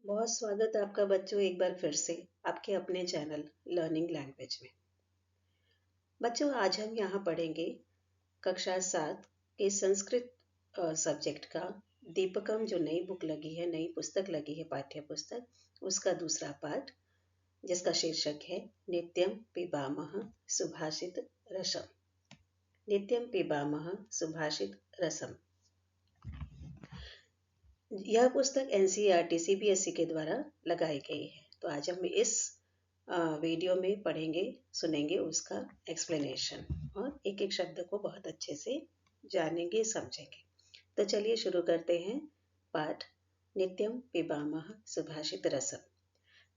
बहुत स्वागत है आपका बच्चों एक बार फिर से आपके अपने चैनल लर्निंग लैंग्वेज में। बच्चों आज हम यहाँ पढ़ेंगे कक्षा 7 के संस्कृत सब्जेक्ट का दीपकम जो नई बुक लगी है, नई पुस्तक लगी है, पाठ्य पुस्तक, उसका दूसरा पाठ जिसका शीर्षक है नित्यम पिबामः सुभाषित रसम। नित्यम पिबामः सुभाषित रसम। यह पुस्तक एनसीईआरटी सीबीएसई के द्वारा लगाई गई है। तो आज हम इस वीडियो में पढ़ेंगे, सुनेंगे उसका एक्सप्लेनेशन और एक एक शब्द को बहुत अच्छे से जानेंगे, समझेंगे। तो चलिए शुरू करते हैं पाठ नित्यम पिबामः सुभाषित रसम।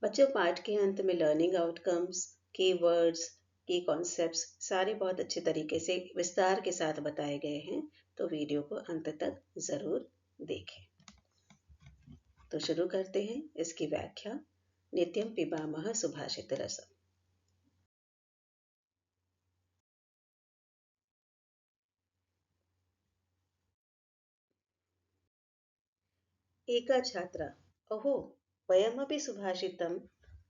बच्चों पाठ के अंत में लर्निंग आउटकम्स, की वर्ड्स, की कॉन्सेप्ट्स सारे बहुत अच्छे तरीके से विस्तार के साथ बताए गए हैं। तो वीडियो को अंत तक जरूर देखें। तो शुरू करते हैं इसकी व्याख्या। नित्यम पिबामः सुभाषित रसम। एका छात्रा, अहो वयमपि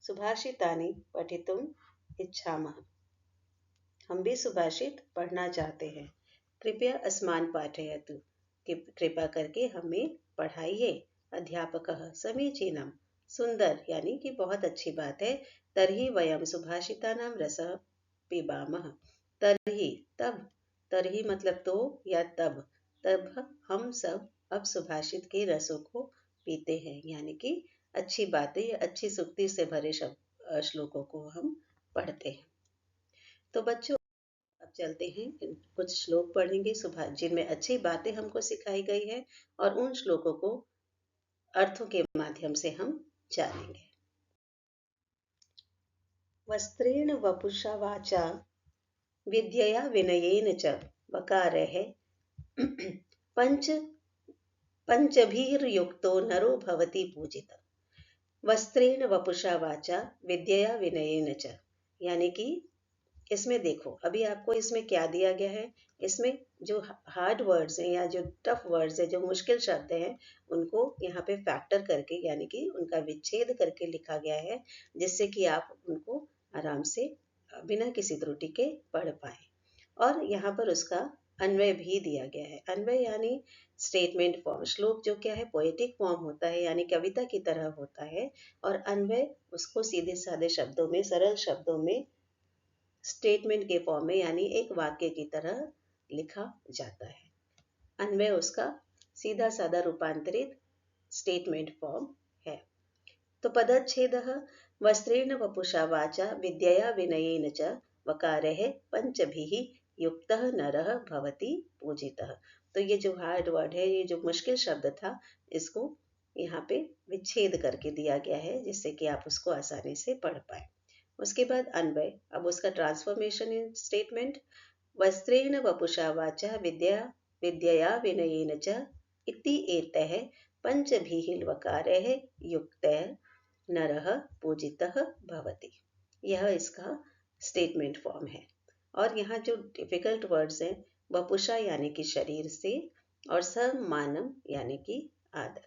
सुभाषितानि पठितुम् इच्छामः। हम भी सुभाषित पढ़ना चाहते हैं। कृपया अस्मान् पाठयतु। कृपा करके हमें पढ़ाइए। अध्यापकः समीचीनम्। सुंदर यानी कि बहुत अच्छी बात है। तर्हि वयं सुभाषितानां रसः पिबामः। तर्हि तब, तर्हि मतलब तो या तब, तब हम सब अब सुभाषित के रसों को पीते हैं, यानी कि अच्छी बातें, अच्छी सूक्ति से भरे श्लोकों को हम पढ़ते हैं। तो बच्चों अब चलते हैं, कुछ श्लोक पढ़ेंगे सुभाष जिनमें अच्छी बातें हमको सिखाई गई है और उन श्लोकों को अर्थों के माध्यम से हम जानेंगे। वस्त्रेण वपुषा वाचा विद्यया विनयेन च वकारैः पंचभिर्युक्तो नरो भवति पूजितः। वस्त्रेण वपुषा वाचा विद्यया विनयेन च, यानी कि इसमें देखो अभी आपको इसमें क्या दिया गया है। इसमें जो हार्ड वर्ड्स हैं या जो टफ वर्ड्स हैं, जो मुश्किल शब्द हैं, उनको यहाँ पे फैक्टर करके यानी कि उनका विच्छेद करके लिखा गया है, जिससे कि आप उनको आराम से बिना किसी त्रुटि के पढ़ पाए। और यहाँ पर उसका अन्वय भी दिया गया है। अन्वय यानी स्टेटमेंट फॉर्म। श्लोक जो क्या है, पोएटिक फॉर्म होता है, यानी कविता की तरह होता है, और अन्वय उसको सीधे साधे शब्दों में, सरल शब्दों में, स्टेटमेंट के फॉर्म में यानी एक वाक्य की तरह लिखा जाता है। अन्वय उसका सीधा साधा रूपांतरित स्टेटमेंट फॉर्म है। तो पदच्छेदः वस्त्रेण वपुषा वाचा विद्यया विनयेन च वकारैः पंचभिः युक्तः नरः भवति पूजितः। तो ये जो हार्ड वर्ड है, ये जो मुश्किल शब्द था, इसको यहाँ पे विच्छेद करके दिया गया है, जिससे कि आप उसको आसानी से पढ़ पाए। उसके बाद अन्वय, अब उसका ट्रांसफॉर्मेशन इन स्टेटमेंट। वस्त्रेण वपुषा वाचा विद्यया विनयेन च इति एतैः पंचभिः वकारैः युक्तैः नरः पूजितः भवति। यह इसका स्टेटमेंट फॉर्म है। और यहाँ जो डिफिकल्ट वर्ड्स हैं, वपुषा यानी कि शरीर से, और सम्मानम यानी कि आदर।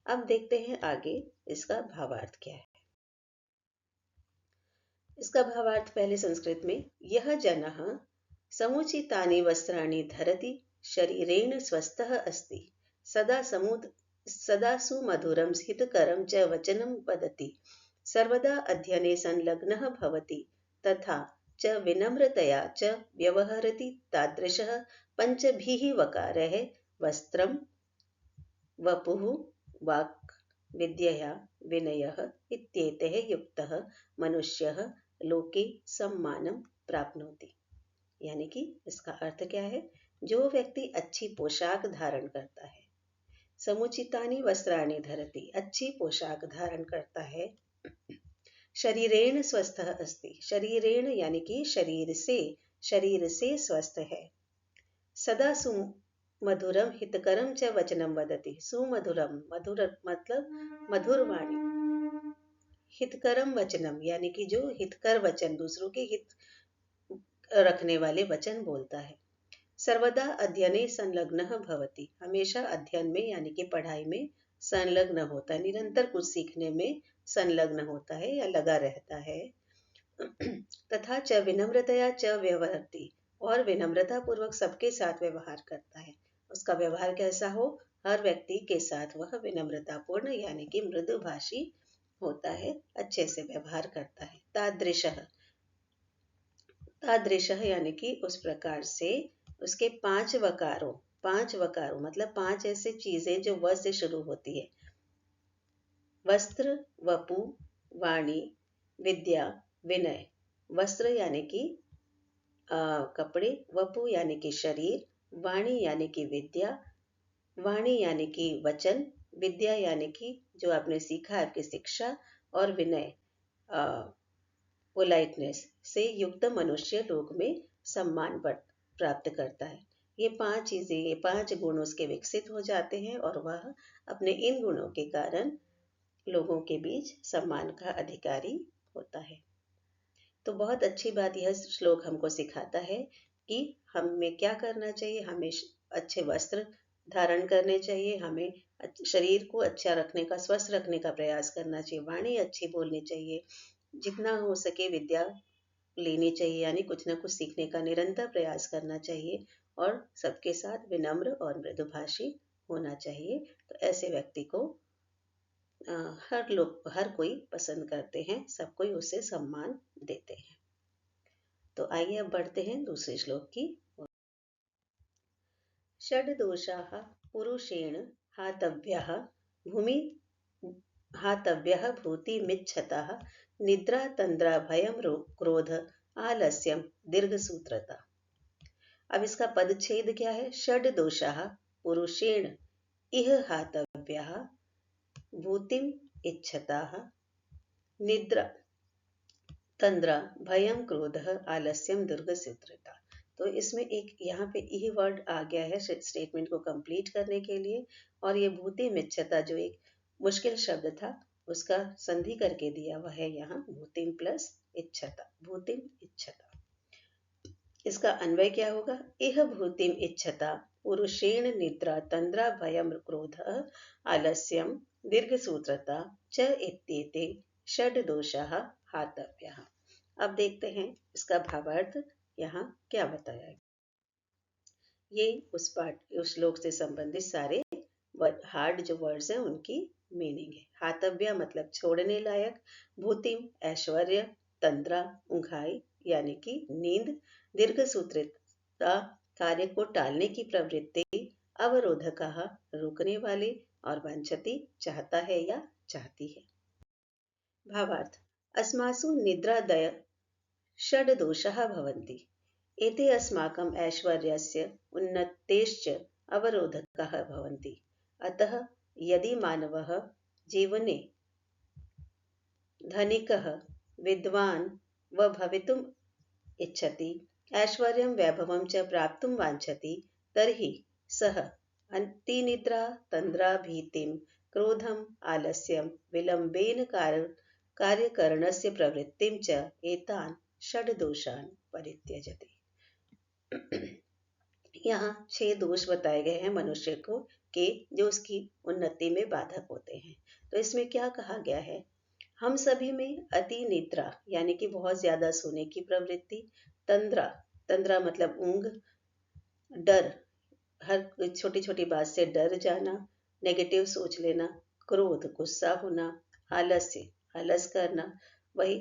अब देखते हैं आगे इसका भावार्थ क्या है। इसका भावार्थ पहले संस्कृत में, यह जनः समुचितानि वस्त्राणि धरति शरीरेण स्वस्थः अस्ति सदा सुमधुरं हितकरं च वचनं वदति सर्वदा अध्ययने संलग्नः भवति तथा च विनम्रतया च व्यवहरति तादृशः पंचभिः वकारैः वस्त्रं वपुः वाक् विद्यया विनयः इत्येतैः युक्तः मनुष्यः लोके सम्मानं प्राप्नोति। यानी कि इसका अर्थ क्या है, जो व्यक्ति अच्छी पोशाक धारण करता है, समुचितानि वस्त्राणि धरति, अच्छी पोशाक धारण करता है, शरीरेण स्वस्थः अस्ति, शरीरेण यानी कि शरीर से स्वस्थ है, सदा सुमधुरम हितकरम च वचनम वदति, सुमधुरम, मधुर मतलब मधुर वाणी, हितकरम वचनम यानी कि जो हितकर वचन, दूसरों के हित रखने वाले वचन बोलता है। सर्वदा अध्ययने संलग्नः भवति, हमेशा अध्ययन में यानी कि पढ़ाई में संलग्न होता है, निरंतर कुछ सीखने में संलग्न होता है या लगा रहता है। तथा च विनम्रतया च व्यवहरति, और विनम्रता पूर्वक सबके साथ व्यवहार करता है। उसका व्यवहार कैसा हो? हर व्यक्ति के साथ वह विनम्रतापूर्ण यानी कि मृदुभाषी होता है, अच्छे से व्यवहार करता है। तादृशः, तादृशः यानी कि उस प्रकार से, उसके 5 वकारों, 5 वकारों मतलब 5 ऐसे चीजें जो व से शुरू होती है। वस्त्र, वपु, वाणी, विद्या, विनय। वस्त्र यानी कि कपड़े, वपु यानी कि शरीर, वाणी यानी कि विद्या, वाणी यानी कि वचन, विद्या यानी कि जो आपने सीखा, आपकी शिक्षा, और विनय पोलाइटनेस से युक्त मनुष्य लोक में सम्मान प्राप्त करता है। ये 5 चीजें, ये 5 गुण उसके विकसित हो जाते हैं और वह अपने इन गुणों के कारण लोगों के बीच सम्मान का अधिकारी होता है। तो बहुत अच्छी बात यह श्लोक हमको सिखाता है कि हमें क्या करना चाहिए। हमें अच्छे वस्त्र धारण करने चाहिए, हमें शरीर को अच्छा रखने का, स्वस्थ रखने का प्रयास करना चाहिए, वाणी अच्छी बोलनी चाहिए, जितना हो सके विद्या लेनी चाहिए, यानी कुछ ना कुछ सीखने का निरंतर प्रयास करना चाहिए, और सबके साथ विनम्र और मृदुभाषी होना चाहिए। तो ऐसे व्यक्ति को हर कोई पसंद करते हैं, सब कोई उसे सम्मान देते हैं। तो आइए अब बढ़ते हैं दूसरे श्लोक की। षड्दोषाः पुरुषेण हातव्यः भूमि हातव्यः भूतिमिच्छतः निद्रा तंद्रा भयम क्रोध आलस्यम दीर्घसूत्रता। अब इसका पदच्छेद क्या है? षड्दोषाः पुरुषेण इह हातव्यः भूतिम इच्छताः निद्रा तंद्रा भयम क्रोध आलस्यम दीर्घसूत्रता। तो इसमें एक यहाँ पे यही वर्ड आ गया है स्टेटमेंट को कंप्लीट करने के लिए, और ये भूति मिच्छता जो एक मुश्किल शब्द था उसका संधि करके दिया हुआ है यहाँ, भूतिम प्लस इच्छता, भूतिम इच्छता। इसका अन्वय क्या होगा? इह भूतिम इच्छता पुरुषेण निद्रा तंद्रा भयम क्रोध आलस्यम दीर्घसूत्रता च इत्येते षड दोषाः हातव्यः। अब देखते हैं इसका भावार्थ यहाँ क्या बताया है। ये उस श्लोक से संबंधित सारे हार्ड जो वर्ड्स हैं उनकी मीनिंग है। हातव्य मतलब छोड़ने लायक, भूतिम ऐश्वर्य, तंद्रा ऊंघाई यानी कि नींद, दीर्घसूत्रिता कार्य को टालने की प्रवृत्ति, अवरोधकः रोकने वाले, और वांछति चाहता है या चाहती है। भावार्थ: अस्मासु निद्रादय षड् दोषाः भवन्ति। एते अस्माकम् ऐश्वर्यस्य उन्नतेश्च अवरोधकाः भवन्ति। अतः यदि मानवः जीवने धनिकः विद्वान् व भवितुम् इच्छति, ऐश्वर्यं वैभवं च प्राप्तुं वाञ्छति, तर्हि सः अतिनिद्रा तंद्रा भीतिं क्रोधम् आलस्यं विलम्बेन कार्यकरणस्य प्रवृत्तिं च एतान् षड् दोषान् परित्यजति। यहाँ 6 दोष बताए गए हैं मनुष्य को के जो उसकी उन्नति में बाधक होते हैं। तो इसमें क्या कहा गया है? हम सभी में अति निद्रा यानी कि बहुत ज्यादा सोने की प्रवृत्ति, तंद्रा, तंद्रा मतलब ऊंघ, डर, हर छोटी छोटी बात से डर जाना, नेगेटिव सोच लेना, क्रोध गुस्सा होना, आलस्य आलस करना, वही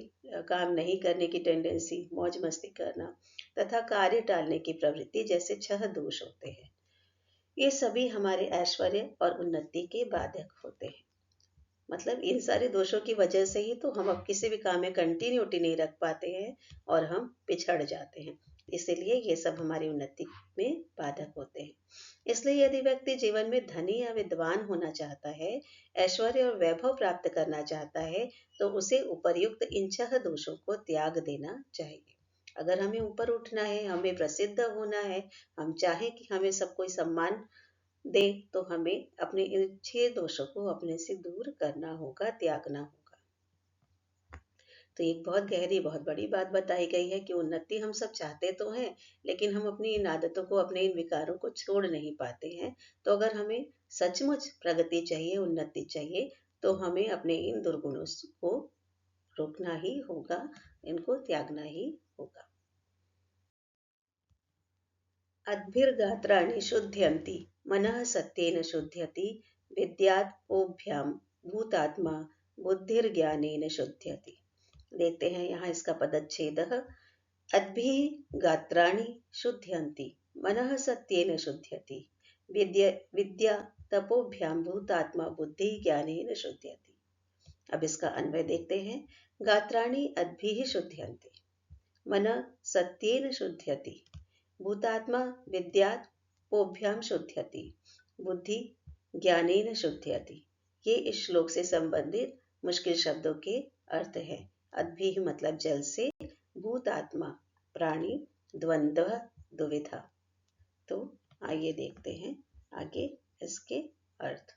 काम नहीं करने की टेंडेंसी, मौज मस्ती करना, तथा कार्य टालने की प्रवृत्ति जैसे 6 दोष होते हैं। ये सभी हमारे ऐश्वर्य और उन्नति के बाधक होते हैं। मतलब इन सारे दोषों की वजह से ही तो हम अब किसी भी काम में कंटिन्यूटी नहीं रख पाते हैं और हम पिछड़ जाते हैं। इसलिए ये सब हमारी उन्नति में बाधक होते हैं। इसलिए यदि व्यक्ति जीवन में धनी या विद्वान होना चाहता है, ऐश्वर्य और वैभव प्राप्त करना चाहता है, तो उसे उपर्युक्त इन 6 दोषों को त्याग देना चाहिए। अगर हमें ऊपर उठना है, हमें प्रसिद्ध होना है, हम चाहें कि हमें सब कोई सम्मान दे, तो हमें अपने इन 6 दोषों को अपने से दूर करना होगा, त्यागना होगा। तो एक बहुत गहरी, बहुत बड़ी बात बताई गई है कि उन्नति हम सब चाहते तो हैं, लेकिन हम अपनी इन आदतों को, अपने इन विकारों को छोड़ नहीं पाते हैं। तो अगर हमें सचमुच प्रगति चाहिए, उन्नति चाहिए, तो हमें अपने इन दुर्गुणों को रोकना ही होगा, इनको त्यागना ही होगा। अद्भिर्गात्राणि शुध्यन्ति, मनः सत्येन शुध्यति, विद्यात् पोभ्यां भूतात्मा बुद्धिर्ज्ञानेन शुध्यति। देखते हैं यहाँ इसका पदच्छेद। अद्भिः गात्राणि शुध्यन्ति, मनः सत्येन शुध्यति, विद्या तपोभ्यां भूतात्मा बुद्धि ज्ञानेन शुध्यति। अब इसका अन्वय देखते हैं। गात्राणि अद्भिः शुध्यन्ति, मनः सत्येन शुध्यति, भूतात्मा विद्यात् पोभ्यां शुध्यति, बुद्धि ज्ञानेन शुध्यति। ये इस श्लोक से संबंधित मुश्किल शब्दों के अर्थ हैं। अद्भिः मतलब जल से, भूतात्मा प्राणी, द्वंद्व दुविधा। तो आइए देखते हैं आगे इसके अर्थ।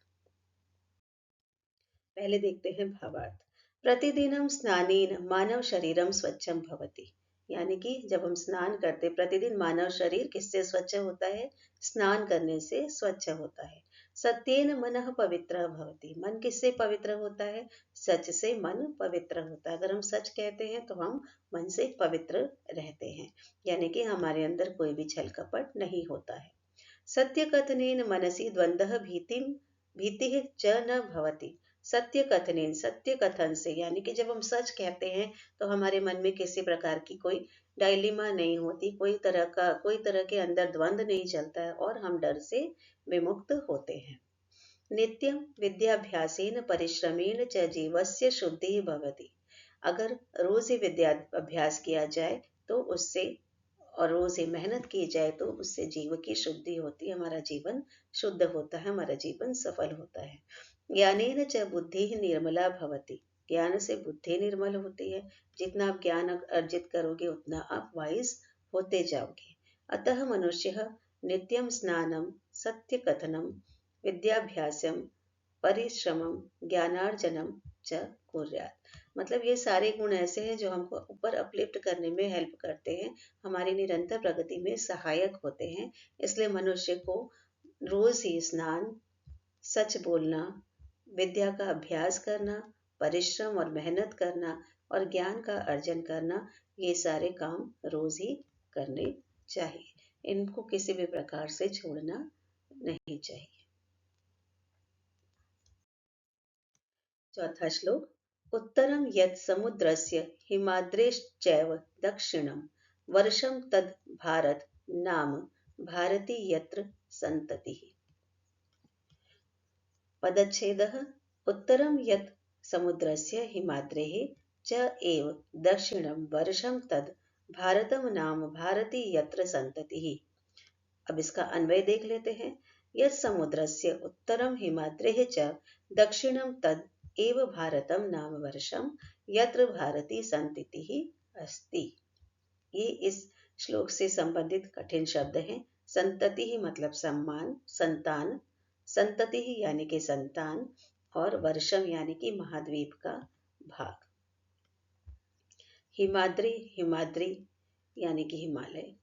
पहले देखते हैं भावार्थ। प्रतिदिनम स्नानेन मानव शरीरम स्वच्छम भवति, यानी कि जब हम स्नान करते, प्रतिदिन मानव शरीर किससे स्वच्छ होता है? स्नान करने से स्वच्छ होता है। सत्येन मनः पवित्र भवति, मन किससे पवित्र होता है? सच से मन पवित्र होता है। अगर हम सच कहते हैं तो हम मन से पवित्र रहते हैं, यानी कि हमारे अंदर कोई भी छल कपट नहीं होता है। सत्य कथनेन मनसि द्वंद्व भीतिः च न भवति, सत्य कथनेन, सत्य कथन से, यानी कि जब हम सच कहते हैं तो हमारे मन में किसी प्रकार की कोई डायलिमा नहीं होती, कोई तरह के अंदर द्वंद्व नहीं चलता है और हम डर से विमुक्त होते हैं। नित्यं विद्याभ्यासेन परिश्रमेण च जीवस्य शुद्धिः भवति, अगर रोज ही विद्या अभ्यास किया जाए तो उससे, और रोज ही मेहनत की जाए तो उससे जीव की शुद्धि होती है, हमारा जीवन शुद्ध होता है, हमारा जीवन सफल होता है। ज्ञानेन च बुद्धिः निर्मला भवति, ज्ञान से बुद्धि निर्मल होती है। जितना आप ज्ञान अर्जित करोगे उतना आप वाइज होते जाओगे। अतः मनुष्यः नित्यं स्नानं, सत्य कथनं, विद्याभ्यासं, परिश्रमं, ज्ञानार्जनम च कुर्यात्। मतलब ये सारे गुण ऐसे हैं जो हमको ऊपर अपलिफ्ट करने में हेल्प करते हैं, हमारी निरंतर प्रगति में सहायक होते हैं। इसलिए मनुष्य को रोज ही स्नान, सच बोलना, विद्या का अभ्यास करना, परिश्रम और मेहनत करना और ज्ञान का अर्जन करना, ये सारे काम रोज ही करने चाहिए। इनको किसी भी प्रकार से छोड़ना नहीं चाहिए। चौथा श्लोक। उत्तरम यत् समुद्रस्य हिमाद्रेश्चैव दक्षिणं वर्षं तद् भारत नाम भारती यत्र सन्ततिः। पदच्छेदः। उत्तरं यत् समुद्रस्य हिमाद्रेः च एव दक्षिणं वर्षं तद् भारतम नाम भारती यत्र सन्ततिः। अब इसका अन्वय देख लेते हैं। यत् समुद्रस्य उत्तरम हिमाद्रेः च दक्षिणं तद् एव भारतम नाम वर्षम यत्र भारती संततिः अस्ति। ये इस श्लोक से संबंधित कठिन शब्द हैं। संतति मतलब सम्मान, संतान, संतति यानी कि संतान, और वर्षम यानी कि महाद्वीप का भाग। हिमाद्री, हिमाद्री यानी कि हिमालय,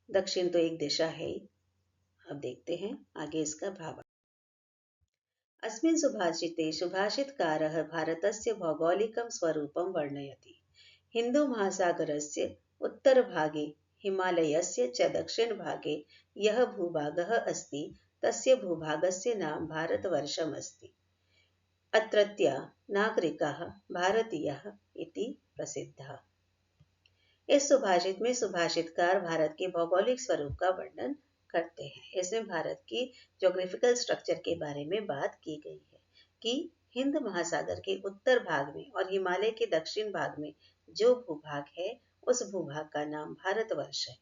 दक्षिण तो एक दिशा है ही। अब देखते हैं आगे इसका भाव। अस्मिन् सुभाषिते सुभाषितकारः भारतस्य भौगोलिकं स्वरूपं वर्णयति। हिन्दूमहासागरस्य उत्तरभागे हिमालयस्य च दक्षिणभागे यः भूभागः अस्ति तस्य भूभागस्य नाम भारतवर्षम् अस्ति। अत्रत्याः नागरिकाः भारतीयाः इति प्रसिद्धाः। इस सुभाषित में सुभाषितकार भारत के भौगोलिक स्वरूप का वर्णन करते हैं। इसमें भारत की ज्योग्राफिकल स्ट्रक्चर के बारे में बात की गई है कि हिंद महासागर के उत्तर भाग में और हिमालय के दक्षिण भाग में जो भूभाग है उस भूभाग का नाम भारतवर्ष है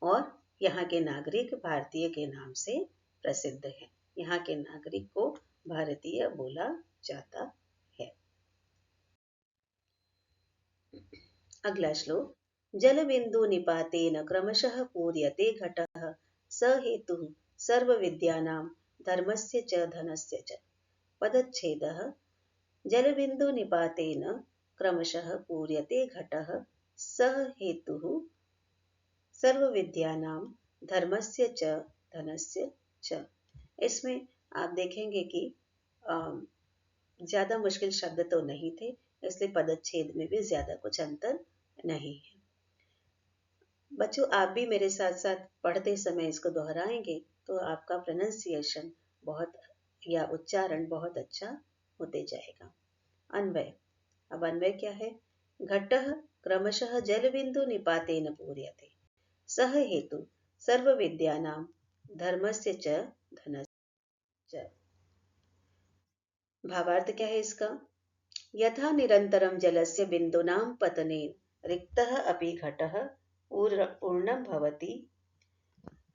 और यहाँ के नागरिक भारतीय के नाम से प्रसिद्ध है। यहाँ के नागरिक को भारतीय बोला जाता है। अगला श्लोक। जलबिंदु निपातेन क्रमशः पूर्यते घटः स हेतुः सर्वविद्यानां धर्मस्य च धनस्य च। पदच्छेदः। जलबिंदु निपातेन क्रमशः पूर्यते घटः सः हेतुः सर्वविद्यानां धर्मस्य च धनस्य च। इसमें आप देखेंगे कि ज्यादा मुश्किल शब्द तो नहीं थे, इसलिए पदच्छेद में भी ज्यादा कुछ अंतर नहीं है। बच्चों, आप भी मेरे साथ साथ पढ़ते समय इसको दोहराएंगे तो आपका प्रोनाउंसिएशन बहुत या उच्चारण बहुत अच्छा होते जाएगा। अन्वय। अब अन्वय क्या है? घटः क्रमशः जलबिंदु निपातेन पूर्यते, सह हेतु सर्वविद्यानां धर्मस्य च धनस्य च। भावार्थ क्या है इसका? यथा निरंतरं जलस्य बिंदूनां पतनेन रिक्तः अपि घटः पूर्णं भवति,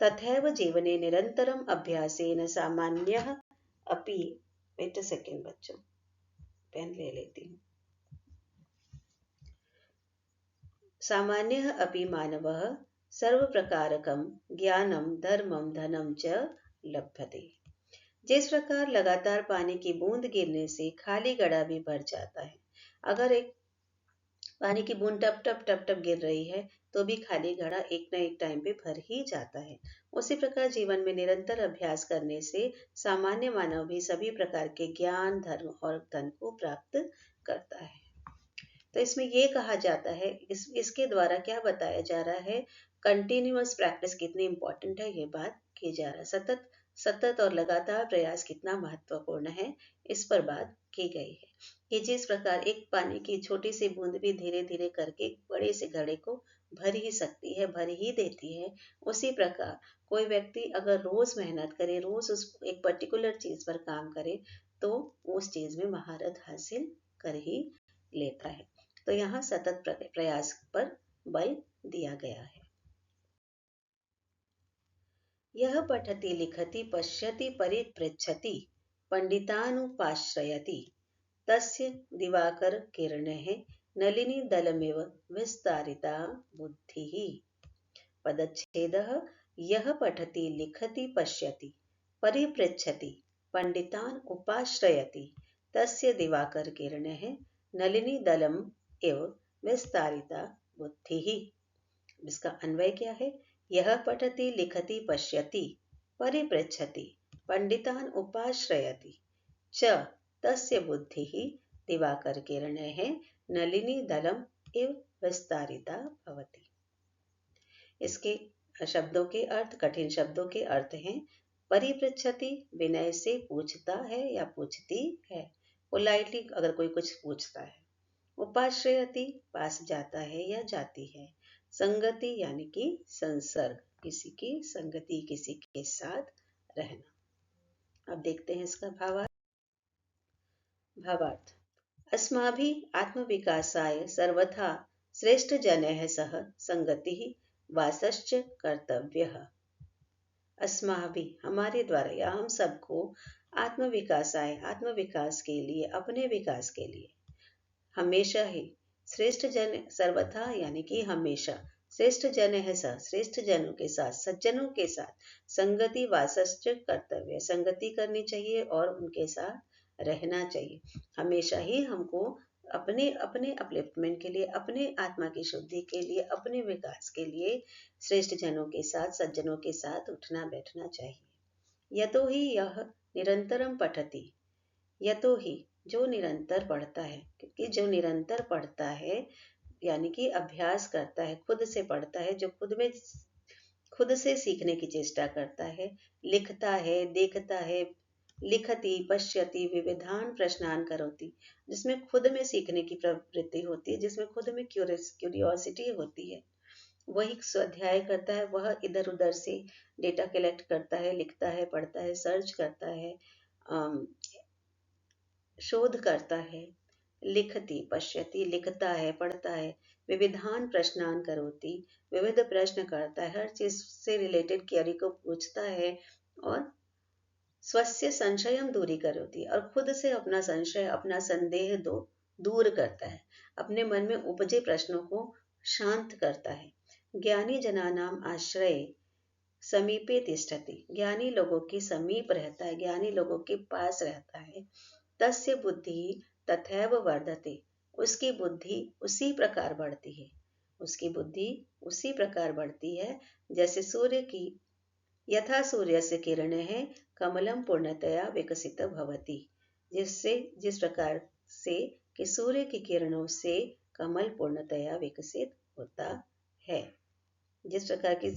तथैव जीवने निरंतरम अभ्यासेन सामान्यः अपि। वेट अ सेकेंड बच्चों, पेन ले लेती हूँ। सामान्यः अपि मानवः सर्वप्रकारकं ज्ञानं धर्मं धनं च लभते। जिस प्रकार लगातार पानी की बूंद गिरने से खाली घड़ा भी भर जाता है, अगर एक पानी की बूंद टप टप टप टप गिर रही है तो भी खाली घड़ा एक न एक टाइम पे भर ही जाता है। उसी प्रकार जीवन में निरंतर अभ्यास करने से सामान्य मानव भी सभी प्रकार के ज्ञान धर्म और धन को प्राप्त करता है। तो इसमें ये कहा जाता है, इसके द्वारा क्या बताया जा रहा है, कंटिन्यूअस प्रैक्टिस कितनी इंपॉर्टेंट है ये बात की जा रहा है। सतत और लगातार प्रयास कितना महत्वपूर्ण है इस पर बात की गई है कि जिस प्रकार एक पानी की छोटी सी बूंद भी धीरे धीरे करके बड़े से घड़े को भर ही सकती है, भर ही देती है, उसी प्रकार कोई व्यक्ति अगर रोज मेहनत करे, रोज उस एक पर्टिकुलर चीज पर काम करे तो उस चीज में महारत हासिल कर ही लेता है। तो यहाँ सतत प्रयास पर बल दिया गया है। यह पठति लिखति पश्यति परिपृच्छति पंडितानुपाश्रयति तस्य दिवाकर किरणैः नलिनी दलमिव विस्तारिता बुद्धिः। पदच्छेदः यह पठति लिखति पश्यति परिपृच्छति पंडितान् उपाश्रयति तस्य दिवाकर किरणैः नलिनी दलम एव विस्तारिता बुद्धिः। इसका अन्वय क्या है? यह पठति लिखति पश्यति परिपृच्छति पंडितान् उपाश्रयति च तस्य बुद्धिः दिवाकर किरणैः नलिनी दलम एव विस्तारिता भवति। इसके शब्दों के अर्थ, कठिन शब्दों के अर्थ हैं। परिपृच्छति विनय से पूछता है या पूछती है, पोलाइटली अगर कोई कुछ पूछता है। उपाश्रयति पास जाता है या जाती है। संगति यानी कि संसर्ग, किसी की संगति, किसी के साथ रहना। अब देखते हैं इसका भावार्थ। अस्माभिः आत्मविकासाय सर्वथा श्रेष्ठ जनैः सह संगतिः वासश्च कर्तव्यः। अस्माभिः हमारे द्वारा या हम सबको आत्मविकासाय आत्मविकास के लिए, अपने विकास के लिए हमेशा ही श्रेष्ठ जन सर्वथा यानी कि हमेशा श्रेष्ठ जन है श्रेष्ठ जनों के साथ, सज्जनों के साथ संगति वासश्च कर्तव्य, संगति करनी चाहिए और उनके साथ रहना चाहिए। हमेशा ही हमको अपने अपने अपलिफ्टमेंट के लिए, अपने आत्मा की शुद्धि के लिए, अपने विकास के लिए श्रेष्ठ जनों के साथ, सज्जनों के साथ उठना बैठना चाहिए। यतो ही यह निरंतरम पठति, यतो ही जो निरंतर पढ़ता है, क्योंकि जो निरंतर पढ़ता है यानी कि अभ्यास करता है, खुद से पढ़ता है, जो खुद से सीखने की चेष्टा करता है, लिखता है, देखता है, लिखति पश्यति विविधान प्रश्नान करोति, जिसमें खुद में सीखने की प्रवृत्ति होती है, जिसमें खुद में क्यूरियोसिटी होती है, वही स्वाध्याय करता है, वह इधर उधर से डेटा कलेक्ट करता है, लिखता है, पढ़ता है, सर्च करता है, शोध करता है। लिखति पश्यति लिखता है, पढ़ता है, विविधान प्रश्नान करोति विविध प्रश्न करता है, हर चीज से रिलेटेड क्वेरी को पूछता है, और स्वस्य संशयम दूरी करोति, और खुद से अपना संशय, अपना संदेह दूर करता है, अपने मन में उपजे प्रश्नों को शांत करता है। ज्ञानी जनानाम आश्रय समीपे तिष्ठति, ज्ञानी लोगों के समीप रहता है, ज्ञानी लोगों के पास रहता है। तस्य बुद्धि तथैव वर्धते, उसकी बुद्धि उसी प्रकार बढ़ती है, उसकी बुद्धि उसी प्रकार बढ़ती है जैसे सूर्य की, यथा सूर्यस्य किरणेः कमलं पूर्णतया विकसित भवति, जिस प्रकार से कि सूर्य की किरणों से कमल पूर्णतया विकसित होता है। जिस प्रकार की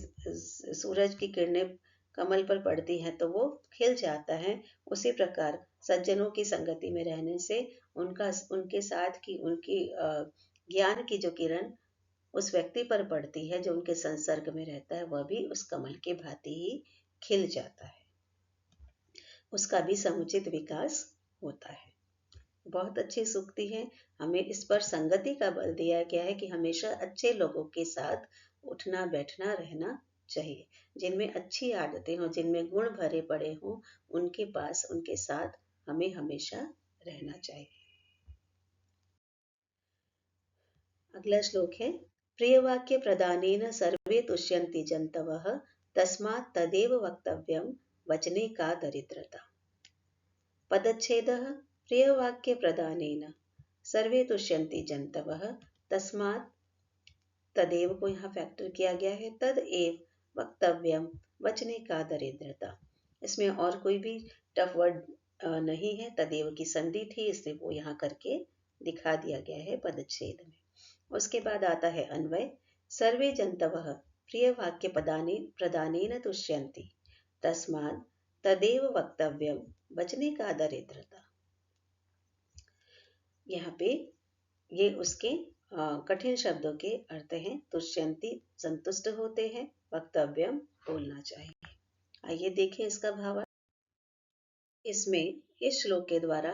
सूरज की किरणें कमल पर पड़ती हैं तो वो खिल जाता है, उसी प्रकार सज्जनों की संगति में रहने से उनके साथ की उनकी ज्ञान की जो किरण उस व्यक्ति पर पड़ती है, जो उनके संसर्ग में रहता है, वह भी उस कमल के भांति ही खिल जाता है, उसका भी समुचित विकास होता है। बहुत अच्छी सूक्ति है। हमें इस पर संगति का बल दिया गया है कि हमेशा अच्छे लोगों के साथ उठना बैठना रहना चाहिए, जिनमें अच्छी आदतें हों, जिनमें गुण भरे पड़े हों, उनके पास उनके साथ हमें हमेशा रहना चाहिए। अगला श्लोक है, प्रियवाक्य प्रदानेन सर्वे तुष्यन्ति जन्तवः तस्मात् तदेव वक्तव्यं वचने का दरिद्रता। पदच्छेदः, प्रियवाक्य प्रदानेन सर्वे तुष्यन्ति जन्तवः, तस्मात् तदेव को यहाँ फैक्टर किया गया है, तद एव वक्तव्यम वचने का दरिद्रता। इसमें और कोई भी टफ वर्ड नहीं है, तदेव की संधि थी इसलिए वो यहाँ करके दिखा दिया गया है पदच्छेद में। उसके बाद आता है अन्वय, सर्वे जन्तवः प्रिय वाक्य प्रदानेन तुष्यन्ति तस्मात् तदेव वक्तव्यम वचने का दरिद्रता। यहाँ पे ये उसके कठिन शब्दों के अर्थ हैं। तुष्यन्ति संतुष्ट होते हैं, वक्तव्यम बोलना चाहिए। आइए देखें इसका भाव। इसमें इस श्लोक के द्वारा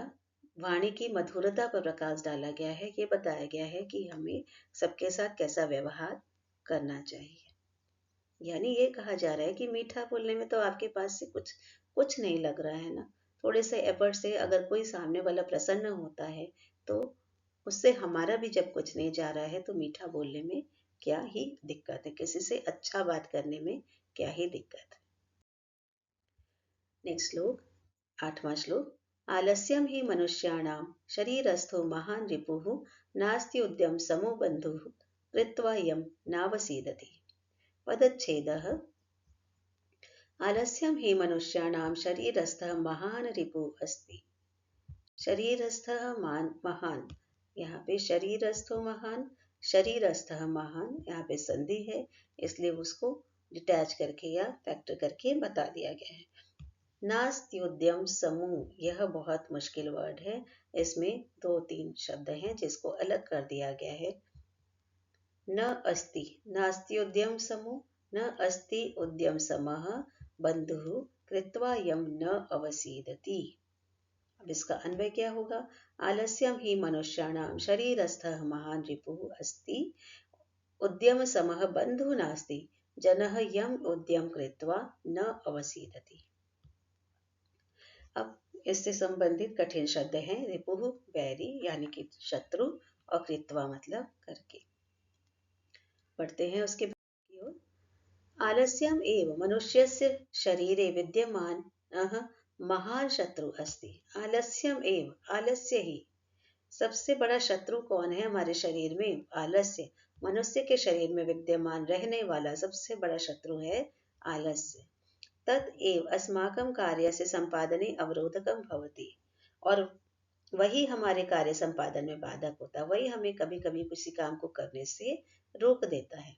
वाणी की मधुरता पर प्रकाश डाला गया है। ये बताया गया है कि हमें सबके साथ कैसा व्यवहार करना चाहिए। यानी ये कहा जा रहा है कि मीठा बोलने में तो आपके पास से कुछ नहीं लग रहा है ना, थोड़े से एफर्ट से अगर कोई सामने वाला प्रसन्न होता है तो उससे हमारा भी जब कुछ नहीं जा रहा है तो मीठा बोलने में क्या ही दिक्कत है, किसी से अच्छा बात करने में क्या ही दिक्कत है। नेक्स्ट श्लोक, 8वां श्लोक, आलस्यम ही मनुष्याणां शरीरस्थो महान रिपुः नास्ति उद्यम समो बन्धुः कृत्वा यम नावसीदति। पदच्छेदः, आलस्यम ही मनुष्याणां शरीरस्थः महान रिपुः अस्ति। शरीरस्थः महान, यहाँ पे शरीरस्थो महान, शरीरस्थः महान, यहाँ पे संधि है इसलिए उसको डिटैच करके या फैक्टर करके बता दिया गया है। नास्ति उद्यम समूह, यह बहुत मुश्किल वर्ड है, इसमें 2-3 शब्द हैं जिसको अलग कर दिया गया है। न अस्ति, नास्ति उद्यम समूह, न अस्ति उद्यम समः बंधुः कृत्वा यम न अवसीदति। अब इसका अन्वय क्या होगा, आलस्यम ही मनुष्याणां शरीरस्थः महान रिपुः अस्ति उद्यम समः बंधु नास्ति जनः यम उद्यम कृत्वा न अवसीदति। अब इससे संबंधित कठिन शब्द हैं, रिपुः वैरी यानी कि शत्रु और कृत्वा मतलब करके। पढ़ते हैं उसके बाद की ओर, आलस्यम एव मनुष्यस्य शरीरे विद्यमानः महान शत्रु अस्ति। आलस्यम एव, आलस्य ही सबसे बड़ा शत्रु कौन है हमारे शरीर में, आलस्य, मनुष्य के शरीर में विद्यमान रहने वाला सबसे बड़ा शत्रु है आलस्य। तद एव अस्माकं कार्यस्य संपादने अवरोधकं भवति, और वही हमारे कार्य संपादन में बाधक होता है, वही हमें कभी कभी किसी काम को करने से रोक देता है।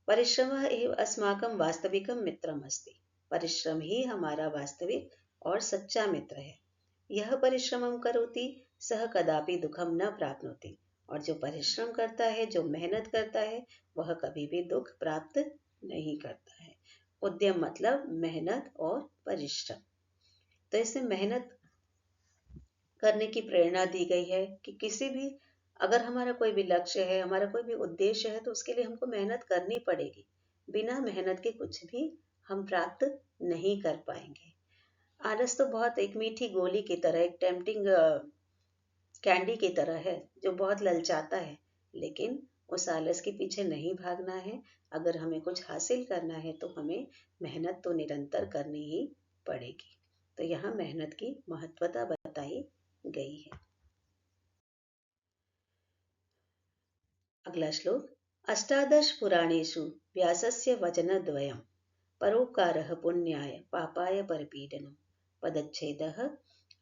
परिश्रमः एव अस्माकं वास्तविकं मित्रम् अस्ति, परिश्रम ही हमारा वास्तविक और सच्चा मित्र है। यह परिश्रमं करोति सह कदापि दुखम न प्राप्नोति, और जो परिश्रम करता है, जो मेहनत करता है, वह कभी भी दुख प्राप्त नहीं करता है। उद्यम मतलब मेहनत और परिश्रम, तो इसमें मेहनत करने की प्रेरणा दी गई है कि किसी भी, अगर हमारा कोई भी लक्ष्य है, हमारा कोई भी उद्देश्य है, तो उसके लिए हमको मेहनत करनी पड़ेगी। बिना मेहनत के कुछ भी हम प्राप्त नहीं कर पाएंगे। आलस तो बहुत एक मीठी गोली की तरह, एक टेम्पटिंग कैंडी की तरह है जो बहुत ललचाता है, लेकिन उस आलस के पीछे नहीं भागना है। अगर हमें कुछ हासिल करना है तो हमें मेहनत तो निरंतर करनी ही पड़ेगी। तो यहाँ मेहनत की महत्वता बताई गई है। अगला श्लोक। अष्टादश पुराणेषु व्यासस्य वचनद्वयम् परोपकारः पुण्याय पापाय परपीडनम्। पदच्छेदः।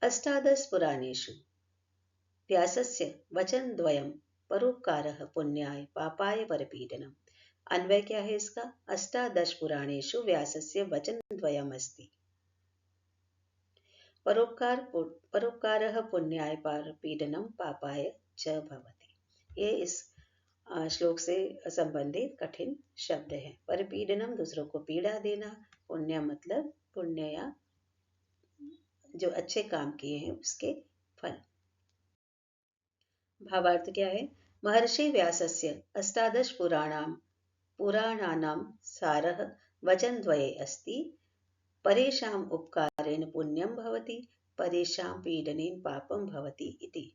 अष्टादश पुराणेषु व्यासस्य वचनद्वयम् परोपकारः पुण्याय पापाय परपीडनम्। अन्वय क्या है इसका? अष्टादश पुराणेषु व्यासस्य वचनद्वयम् अस्ति। परोपकारः पुण्याय परपीडनम् पापाय च भवति। ये इस श्लोक से संबंधित कठिन शब्द है। परपीडनम दूसरों को पीड़ा देना, पुण्य मतलब पुण्य या जो अच्छे काम किए हैं उसके फल। भावार्थ क्या है? महर्षि व्यासस्य अष्टादश पुराणानां सारः वचनद्वये अस्ति। परेषाम् उपकारेण पुण्यं भवति, परेषां पीडनेन पापं भवति इति।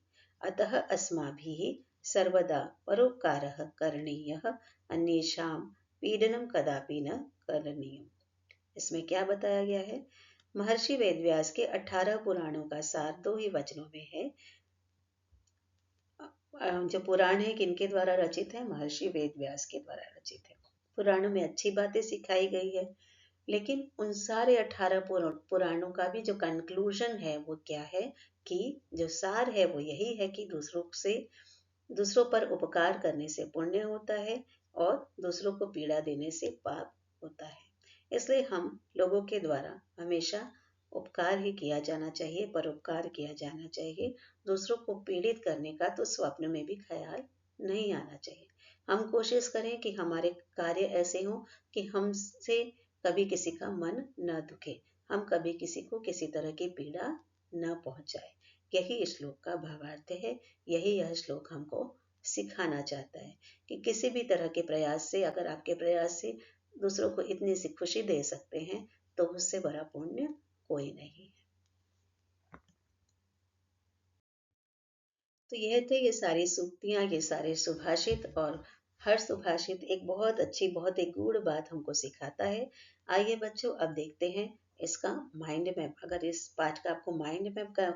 अतः अस्माभिः सर्वदा परोपकारः करणीयः, अन्येषां पीडनं कदापि न करणीयम्। इसमें क्या बताया गया है? महर्षि वेदव्यास के 18 पुराणों का सार 2 ही वचनों में है। जो पुराण है किनके द्वारा रचित है? महर्षि वेदव्यास के द्वारा रचित है। पुराणों में अच्छी बातें सिखाई गई है, लेकिन उन सारे 18 पुराणों का भी जो कंक्लूजन है वो क्या है कि जो सार है वो यही है कि दूसरों पर उपकार करने से पुण्य होता है और दूसरों को पीड़ा देने से पाप होता है। इसलिए हम लोगों के द्वारा हमेशा उपकार ही किया जाना चाहिए, परोपकार किया जाना चाहिए। दूसरों को पीड़ित करने का तो स्वप्न में भी ख्याल नहीं आना चाहिए। हम कोशिश करें कि हमारे कार्य ऐसे हों कि हमसे कभी किसी का मन न दुखे, हम कभी किसी को किसी तरह की पीड़ा न पहुंचाए। यही इस श्लोक का भावार्थ है। यही यह श्लोक हमको सिखाना चाहता है कि किसी भी तरह के प्रयास से, अगर आपके प्रयास से दूसरों को इतनी सी खुशी दे सकते हैं तो उससे बड़ा पुण्य कोई नहीं है। तो यह थे ये सारी सूक्तियां, ये सारे सुभाषित, और हर सुभाषित एक बहुत अच्छी, बहुत एक गूढ़ बात हमको सिखाता है। आइए बच्चों, अब देखते हैं इसका माइंड मैप। अगर इस पाठ का आपको माइंड मैप का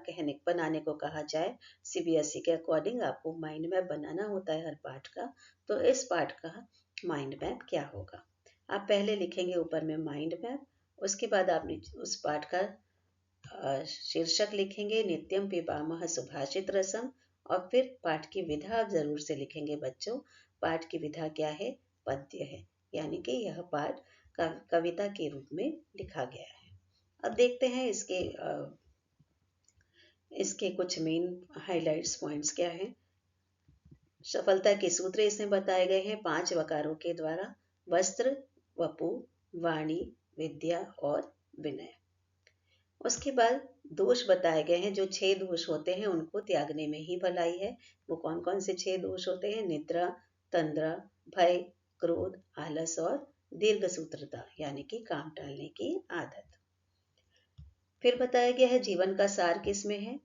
बनाने को कहा जाए, सीबीएसई के अकॉर्डिंग आपको माइंड मैप बनाना होता है हर पाठ का, तो इस पाठ का माइंड मैप क्या होगा? आप पहले लिखेंगे ऊपर में माइंड मैप, उसके बाद आप उस पाठ का शीर्षक लिखेंगे नित्यम पिबामह सुभाषित रसम, और फिर पाठ की विधा आप जरूर से लिखेंगे बच्चों। पाठ की विधा क्या है? पद्य है, यानी कि यह पाठ कविता के रूप में लिखा गया है। अब देखते हैं इसके कुछ मेन हाइलाइट्स पॉइंट्स क्या है। सफलता के सूत्र इसमें बताए गए हैं 5 वकारों के द्वारा: वस्त्र, वपु, वाणी, विद्या और विनय। उसके बाद दोष बताए गए हैं, जो 6 दोष होते हैं उनको त्यागने में ही भलाई है। वो कौन कौन से 6 दोष होते हैं? निद्रा, तंद्रा, भय, क्रोध, आलस और दीर्घ सूत्रता, यानी कि काम टालने की आदत। फिर बताया गया है जीवन का सार किस में है?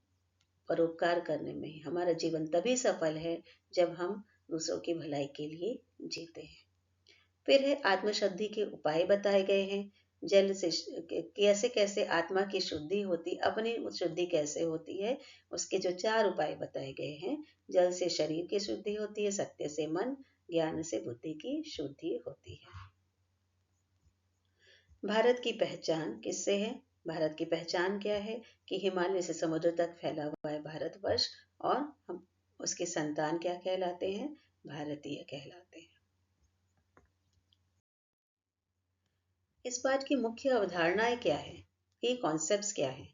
परोपकार करने में। हमारा जीवन तभी सफल है जब हम दूसरों की भलाई के लिए जीते हैं। फिर है आत्मशुद्धि के उपाय बताए गए हैं। जल से कैसे कैसे आत्मा की शुद्धि होती, अपनी शुद्धि कैसे होती है, उसके जो 4 उपाय बताए गए हैं। जल से शरीर की शुद्धि होती है, सत्य से मन, ज्ञान से बुद्धि की शुद्धि होती है। भारत की पहचान किससे है? भारत की पहचान क्या है कि हिमालय से समुद्र तक फैला हुआ है भारतवर्ष, और हम उसके संतान क्या कहलाते हैं? भारतीय कहलाते हैं। इस पाठ की मुख्य अवधारणाएं क्या है? ये कॉन्सेप्ट्स क्या है?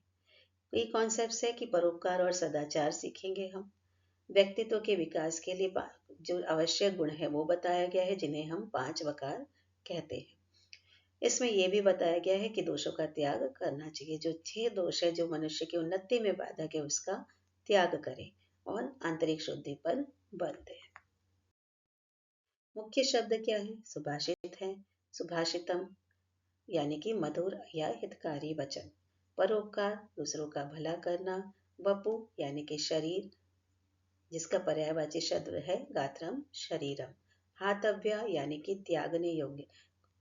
ये कॉन्सेप्ट्स है कि परोपकार और सदाचार सीखेंगे हम। व्यक्तित्व के विकास के लिए जो आवश्यक गुण है वो बताया गया है, जिन्हें हम 5 वकार कहते हैं। इसमें यह भी बताया गया है कि दोषों का त्याग करना चाहिए। जो 6 दोष है जो मनुष्य की उन्नति में बाधक है, उसका त्याग करें और आंतरिक शुद्धि पर बल दें। मुख्य शब्द क्या है? सुभाषित है, सुभाषितम यानी कि मधुर या हितकारी वचन। परोपकार, दूसरों का भला करना। वपु यानी कि शरीर, जिसका पर्यायवाची शब्द है गात्रम, शरीरम। हातव्य यानी कि त्यागने योग्य,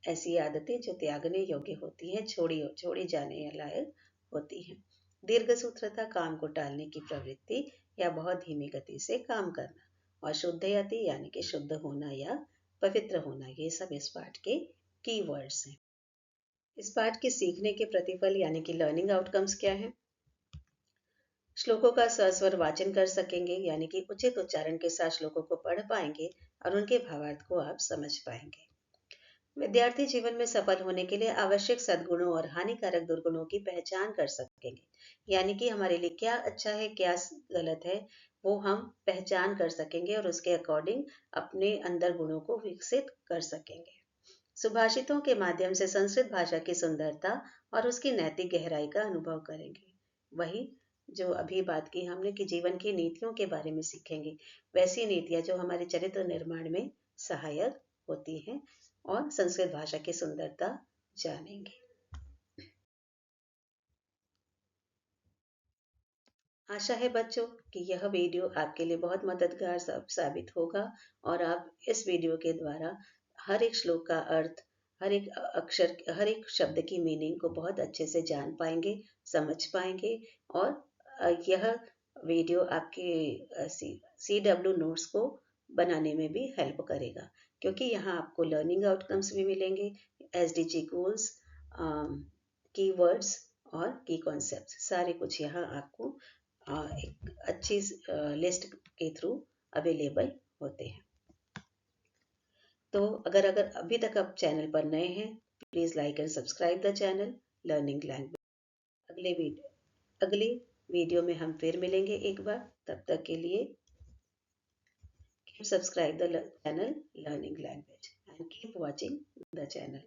ऐसी आदतें जो त्यागने योग्य होती हैं, छोड़ी जाने लायक होती हैं। दीर्घसूत्रता, काम को टालने की प्रवृत्ति या बहुत धीमी गति से काम करना, और शुद्धयति यानी कि शुद्ध होना या पवित्र होना, ये सब इस पाठ के कीवर्ड्स हैं। इस पाठ के सीखने के प्रतिफल यानी कि लर्निंग आउटकम्स क्या है? श्लोकों का सस्वर वाचन कर सकेंगे, यानी कि उचित उच्चारण के साथ श्लोकों को पढ़ पाएंगे और उनके भावार्थ को आप समझ पाएंगे। विद्यार्थी जीवन में सफल होने के लिए आवश्यक सद्गुणों और हानिकारक दुर्गुणों की पहचान कर सकेंगे, यानी कि हमारे लिए क्या अच्छा है क्या गलत है वो हम पहचान कर सकेंगे और उसके अकॉर्डिंग अपने अंदर गुणों को विकसित कर सकेंगे। सुभाषितों के माध्यम से संस्कृत भाषा की सुंदरता और उसकी नैतिक गहराई का अनुभव करेंगे। वही जो अभी बात की हमने कि जीवन की नीतियों के बारे में सीखेंगे, वैसी नीतियां जो हमारे चरित्र निर्माण में सहायक होती हैं, और संस्कृत भाषा की सुंदरता जानेंगे। आशा है बच्चों कि यह वीडियो आपके लिए बहुत मददगार साबित होगा और आप इस वीडियो के द्वारा हर एक श्लोक का अर्थ, हर एक अक्षर, हर एक शब्द की मीनिंग को बहुत अच्छे से जान पाएंगे, समझ पाएंगे, और यह वीडियो आपके CW नोट्स को बनाने में भी हेल्प करेगा, क्योंकि यहाँ आपको लर्निंग आउटकम्स भी मिलेंगे, SDG गोल्स, कीवर्ड्स और की कॉन्सेप्ट्स, सारे कुछ यहाँ आपको एक अच्छी लिस्ट के थ्रू अवेलेबल होते हैं। तो अगर अभी तक आप चैनल पर नए हैं, please like and subscribe the channel learning language. अगले वीडियो में हम फिर मिलेंगे एक बार, तब तक के लिए keep subscribe the channel learning language and keep watching the channel.